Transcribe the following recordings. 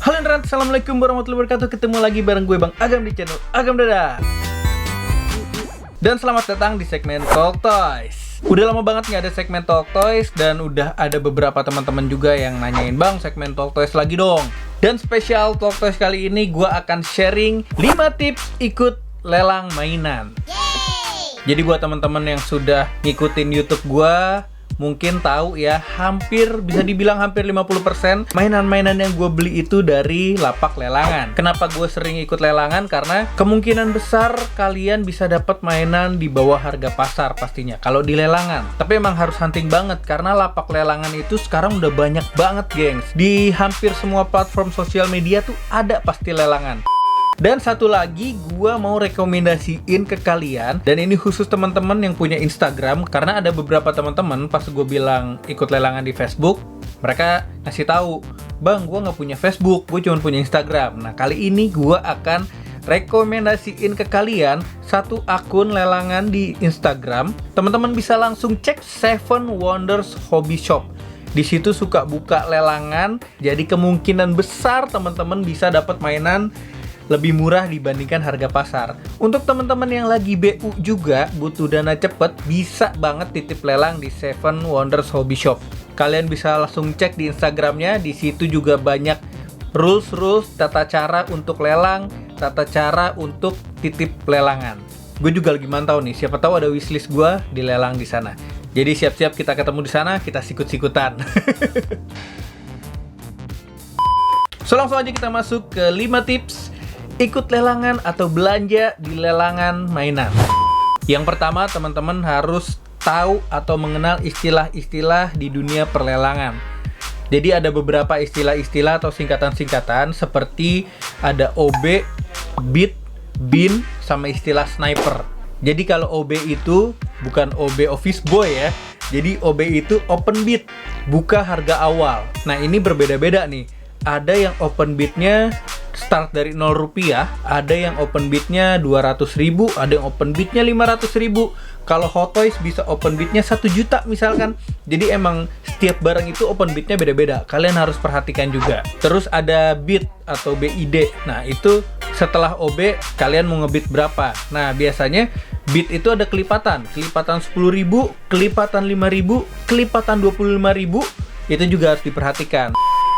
Halo Indra, assalamualaikum warahmatullahi wabarakatuh. Ketemu lagi bareng gue Bang Agam di channel Agam Dada. Dan selamat datang di segmen Talk Toys. Udah lama banget nggak ada segmen Talk Toys, dan udah ada beberapa teman-teman juga yang nanyain, Bang, segmen Talk Toys lagi dong. Dan spesial Talk Toys kali ini gue akan sharing 5 tips ikut lelang mainan. Jadi buat teman-teman yang sudah ngikutin YouTube gue, mungkin tahu ya, bisa dibilang hampir 50% mainan-mainan yang gue beli itu dari lapak lelangan. Kenapa gue sering ikut lelangan? Karena kemungkinan besar kalian bisa dapat mainan di bawah harga pasar pastinya kalau di lelangan. Tapi emang harus hunting banget, karena lapak lelangan itu sekarang udah banyak banget, gengs. Di hampir semua platform sosial media tuh ada pasti lelangan. Dan satu lagi, gua mau rekomendasiin ke kalian, dan ini khusus teman-teman yang punya Instagram, karena ada beberapa teman-teman pas gue bilang ikut lelangan di Facebook, mereka ngasih tahu, Bang, gua nggak punya Facebook, gue cuma punya Instagram. Nah, kali ini gua akan rekomendasiin ke kalian satu akun lelangan di Instagram. Teman-teman bisa langsung cek Seven Wonders Hobby Shop. Di situ suka buka lelangan, jadi kemungkinan besar teman-teman bisa dapat mainan lebih murah dibandingkan harga pasar. Untuk teman-teman yang lagi BU juga, butuh dana cepet, bisa banget titip lelang di Seven Wonders Hobby Shop. Kalian bisa langsung cek di Instagramnya, di situ juga banyak rules, tata cara untuk lelang, tata cara untuk titip lelangan. Gue juga lagi mantau nih, siapa tahu ada wishlist gue di lelang di sana. Jadi siap-siap kita ketemu di sana, kita sikut-sikutan. So langsung aja kita masuk ke 5 tips ikut lelangan atau belanja di lelangan mainan. Yang pertama, teman-teman harus tahu atau mengenal istilah-istilah di dunia perlelangan. Jadi ada beberapa istilah-istilah atau singkatan-singkatan seperti ada OB, bid, bin, sama istilah sniper. Jadi kalau OB itu bukan OB office boy ya. Jadi OB itu open bid, buka harga awal. Nah, ini berbeda-beda nih. Ada yang open bidnya start dari 0 rupiah, ada yang open bidnya 200.000, ada yang open bidnya 500.000. Kalau Hot Toys bisa open bidnya 1 juta misalkan. Jadi emang setiap barang itu open bidnya beda-beda. Kalian harus perhatikan juga. Terus ada bid atau BID. Nah, itu setelah OB kalian mau ngebid berapa. Nah, biasanya bid itu ada kelipatan 10.000, kelipatan 5.000, kelipatan 25.000. Itu juga harus diperhatikan.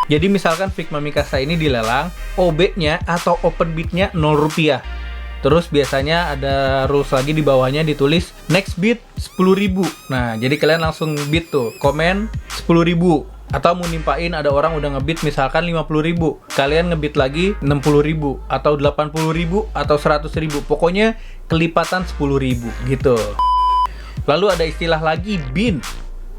Jadi misalkan Figma Mikasa ini dilelang, OB-nya atau open bid-nya 0 rupiah. Terus biasanya ada rules lagi di bawahnya ditulis next bid 10.000. Nah, jadi kalian langsung bid tuh, komen 10.000. Atau mau nimpain ada orang udah ngebid misalkan 50.000. Kalian ngebid lagi 60.000 atau 80.000 atau 100.000. Pokoknya kelipatan 10.000 gitu. Lalu ada istilah lagi bin.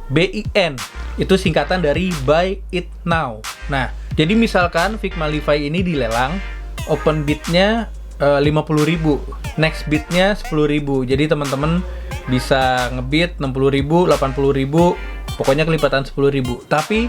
BIN, itu singkatan dari Buy It Now. Nah, jadi misalkan Figma Levi ini dilelang, open bidnya 50.000, next bidnya 10.000. Jadi teman-teman bisa ngebid 60.000, 80.000, pokoknya kelipatan 10.000. Tapi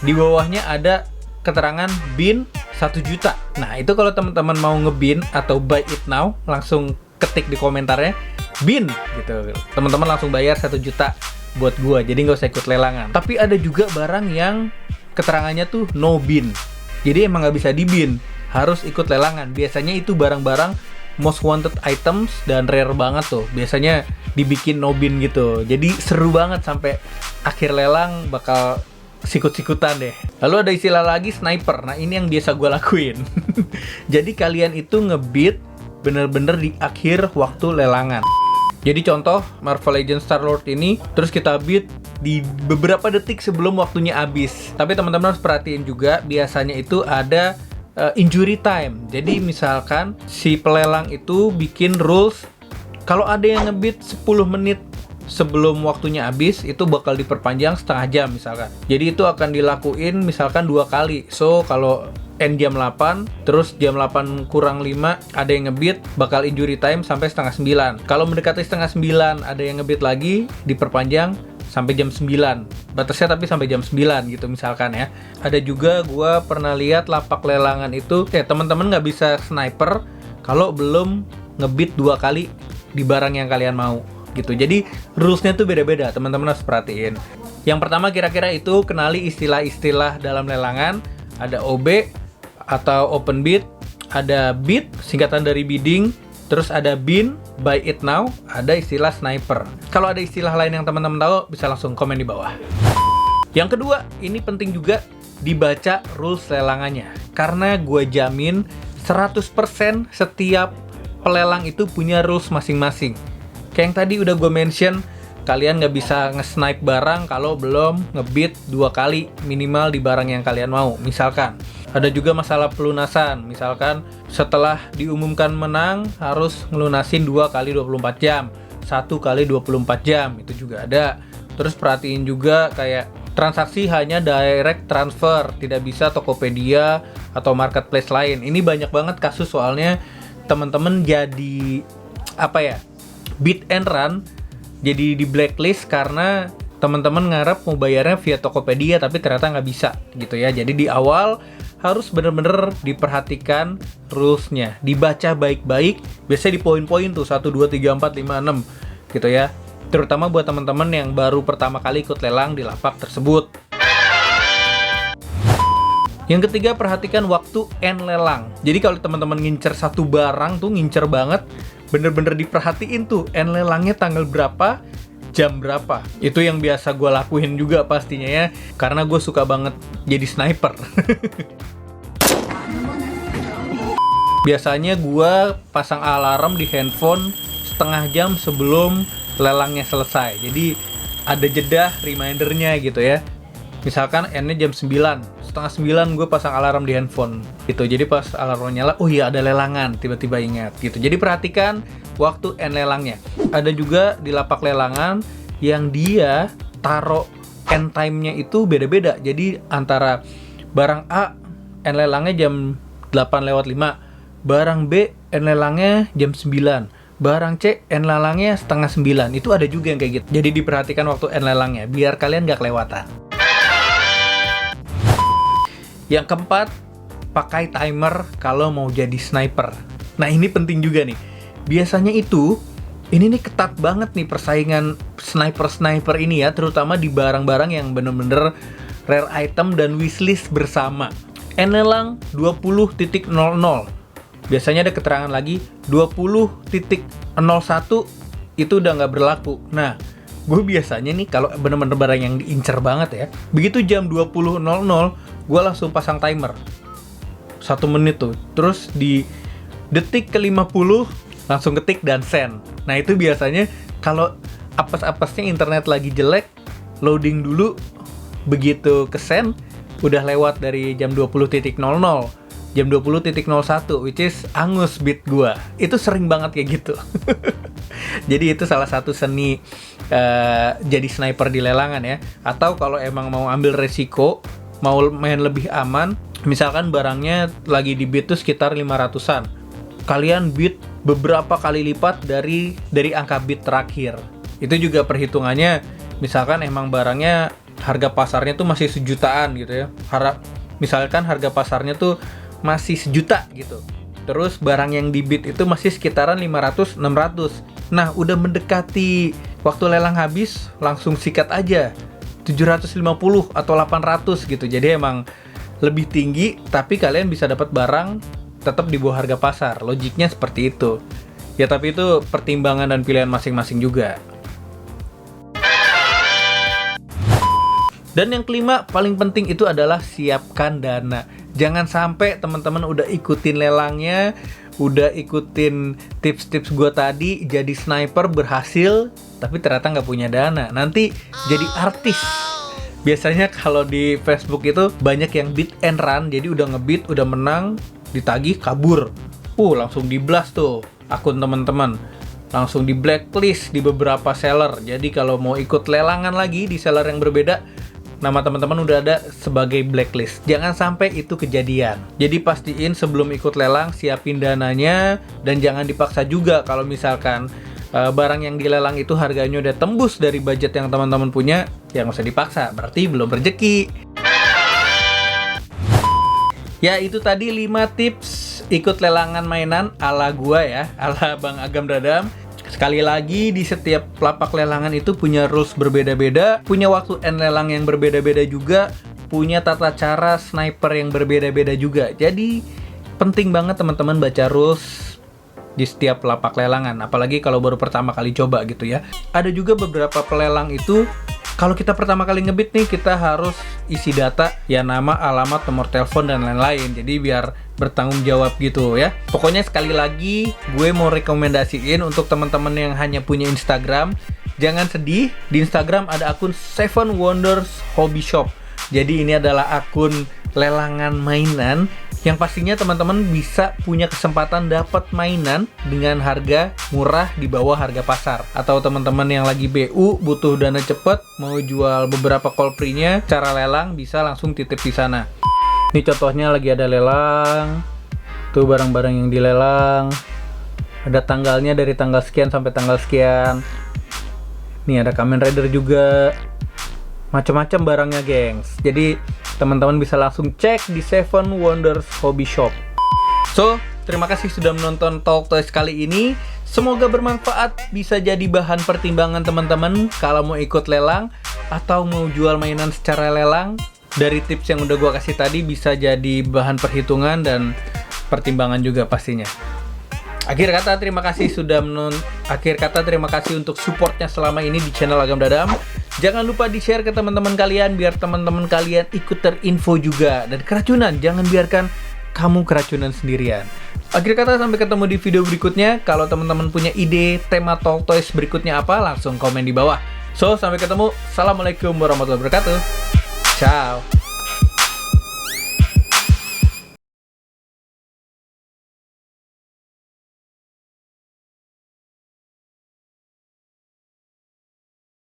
di bawahnya ada keterangan bin 1 juta. Nah, itu kalau teman-teman mau ngebin atau Buy It Now, langsung ketik di komentarnya bin gitu. Teman-teman langsung bayar 1 juta buat gua, jadi nggak usah ikut lelangan. Tapi ada juga barang yang keterangannya tuh no bin, jadi emang nggak bisa di bin, harus ikut lelangan. Biasanya itu barang-barang most wanted items dan rare banget tuh, biasanya dibikin no bin gitu. Jadi seru banget, sampai akhir lelang bakal sikut-sikutan deh. Lalu ada istilah lagi sniper. Nah, ini yang biasa gua lakuin. Jadi kalian itu ngebid bener-bener di akhir waktu lelangan. Jadi contoh Marvel Legends Star-Lord ini, terus kita bid di beberapa detik sebelum waktunya habis. Tapi teman-teman harus perhatiin juga, biasanya itu ada injury time. Jadi misalkan si pelelang itu bikin rules, kalau ada yang ngebid 10 menit sebelum waktunya habis, itu bakal diperpanjang setengah jam misalkan. Jadi itu akan dilakuin misalkan 2 kali. So kalau end jam 8, terus jam 8 kurang 5 ada yang ngebid, bakal injury time sampai setengah 9. Kalau mendekati setengah 9 ada yang ngebid lagi, diperpanjang sampai jam 9. Batasnya tapi sampai jam 9 gitu misalkan ya. Ada juga gua pernah lihat lapak lelangan itu, teman-teman nggak bisa sniper kalau belum ngebid 2 kali di barang yang kalian mau gitu. Jadi rulesnya tuh beda-beda, teman-teman harus perhatiin. Yang pertama kira-kira itu kenali istilah-istilah dalam lelangan. Ada OB, atau open bid, ada bid singkatan dari bidding, terus ada bin, buy it now, ada istilah sniper. Kalau ada istilah lain yang teman-teman tahu, bisa langsung komen di bawah. Yang kedua, ini penting juga dibaca rules lelangannya. Karena gue jamin 100% setiap pelelang itu punya rules masing-masing. Kayak yang tadi udah gue mention, kalian nggak bisa nge-snipe barang kalau belum ngebid 2 kali minimal di barang yang kalian mau. Misalkan, ada juga masalah pelunasan. Misalkan, setelah diumumkan menang, harus ngelunasin 2 kali 24 jam. 1 kali 24 jam, itu juga ada. Terus perhatiin juga kayak transaksi hanya direct transfer, tidak bisa Tokopedia atau marketplace lain. Ini banyak banget kasus soalnya teman-teman jadi bid and run, jadi di blacklist karena teman-teman ngarep mau bayarnya via Tokopedia tapi ternyata nggak bisa gitu ya. Jadi di awal harus bener-bener diperhatikan rules-nya, dibaca baik-baik, biasanya di poin-poin tuh 1, 2, 3, 4, 5, 6 gitu ya. Terutama buat teman-teman yang baru pertama kali ikut lelang di lapak tersebut. Yang ketiga, perhatikan waktu end lelang. Jadi kalau teman-teman ngincer satu barang tuh ngincer banget, bener-bener diperhatiin tuh end lelangnya tanggal berapa, jam berapa. Itu yang biasa gue lakuin juga pastinya ya, karena gue suka banget jadi sniper. Biasanya gue pasang alarm di handphone setengah jam sebelum lelangnya selesai. Jadi ada jeda remindernya gitu ya. Misalkan endnya jam 9, setengah 9 gue pasang alarm di handphone gitu. Jadi pas alarmnya nyala, oh iya ada lelangan, tiba-tiba ingat gitu. Jadi perhatikan waktu end lelangnya. Ada juga di lapak lelangan yang dia taruh end time-nya itu beda-beda. Jadi antara barang A end lelangnya jam 8:05, barang B end lelangnya jam 9, barang C end lelangnya setengah 9. Itu ada juga yang kayak gitu. Jadi diperhatikan waktu end lelangnya biar kalian gak kelewatan. Yang keempat, pakai timer kalau mau jadi sniper. Nah ini penting juga nih. Biasanya ini nih ketat banget nih persaingan sniper-sniper ini ya, terutama di barang-barang yang bener-bener rare item dan wishlist bersama. Lelang 20.00. Biasanya ada keterangan lagi 20.01 itu udah nggak berlaku. Nah, gue biasanya nih kalau bener-bener barang yang diincer banget ya, begitu jam 20.00 gue langsung pasang timer 1 menit tuh, terus di detik ke-50 langsung ketik dan send. Nah itu biasanya kalau apes-apesnya internet lagi jelek, loading dulu, begitu ke send udah lewat dari jam 20.00, jam 20.01, which is angus bid gua. Itu sering banget kayak gitu. Jadi itu salah satu seni jadi sniper di lelangan ya. Atau kalau emang mau ambil resiko, mau main lebih aman, misalkan barangnya lagi di bid tuh sekitar 500-an. Kalian bid beberapa kali lipat dari angka bid terakhir. Itu juga perhitungannya, misalkan emang barangnya harga pasarnya tuh masih 1 jutaan gitu ya. Misalkan harga pasarnya tuh masih 1 juta gitu. Terus barang yang di bid itu masih sekitaran 500-600. Nah, udah mendekati waktu lelang habis, langsung sikat aja 750 atau 800 gitu. Jadi emang lebih tinggi, tapi kalian bisa dapat barang tetap di bawah harga pasar. Logiknya seperti itu. Ya tapi itu pertimbangan dan pilihan masing-masing juga. Dan yang kelima, paling penting itu adalah siapkan dana. Jangan sampai teman-teman udah ikutin lelangnya, udah ikutin tips-tips gue tadi, jadi sniper berhasil, tapi ternyata nggak punya dana. Nanti jadi artis. Biasanya kalau di Facebook itu banyak yang bid and run, jadi udah ngebid, udah menang, ditagih, kabur. Langsung di blast tuh akun teman-teman. Langsung di blacklist di beberapa seller. Jadi kalau mau ikut lelangan lagi di seller yang berbeda, nama teman-teman udah ada sebagai blacklist. Jangan sampai itu kejadian. Jadi pastiin sebelum ikut lelang, siapin dananya, dan jangan dipaksa juga kalau misalkan barang yang dilelang itu harganya udah tembus dari budget yang teman-teman punya, ya nggak usah dipaksa, berarti belum rezeki. Ya itu tadi 5 tips ikut lelangan mainan ala gua ya, ala Bang Agam Dadam. Sekali lagi, di setiap lapak lelangan itu punya rules berbeda-beda, punya waktu end lelang yang berbeda-beda juga, punya tata cara sniper yang berbeda-beda juga. Jadi penting banget teman-teman baca rules di setiap lapak lelangan, apalagi kalau baru pertama kali coba gitu ya. Ada juga beberapa pelelang itu kalau kita pertama kali ngebit nih, kita harus isi data, ya nama, alamat, nomor telepon, dan lain-lain. Jadi biar bertanggung jawab gitu ya. Pokoknya sekali lagi, gue mau rekomendasiin untuk teman-teman yang hanya punya Instagram, jangan sedih, di Instagram ada akun Seven Wonders Hobby Shop. Jadi ini adalah akun lelangan mainan yang pastinya teman-teman bisa punya kesempatan dapat mainan dengan harga murah di bawah harga pasar. Atau teman-teman yang lagi BU butuh dana cepet, mau jual beberapa Colprey-nya, cara lelang bisa langsung titip di sana. Ini contohnya lagi ada lelang. Tuh barang-barang yang dilelang. Ada tanggalnya dari tanggal sekian sampai tanggal sekian. Nih ada Kamen Rider juga. Macam-macam barangnya, gengs. Jadi teman-teman bisa langsung cek di Seven Wonders Hobby Shop. So, terima kasih sudah menonton Talk Toys kali ini. Semoga bermanfaat, bisa jadi bahan pertimbangan teman-teman kalau mau ikut lelang atau mau jual mainan secara lelang. Dari tips yang udah gua kasih tadi bisa jadi bahan perhitungan dan pertimbangan juga pastinya. Akhir kata terima kasih untuk supportnya selama ini di channel Agam Dadam. Jangan lupa di-share ke teman-teman kalian biar teman-teman kalian ikut terinfo juga. Dan keracunan, jangan biarkan kamu keracunan sendirian. Akhir kata sampai ketemu di video berikutnya. Kalau teman-teman punya ide tema Talk Toys berikutnya apa, langsung komen di bawah. So, sampai ketemu. Assalamualaikum warahmatullahi wabarakatuh. Ciao.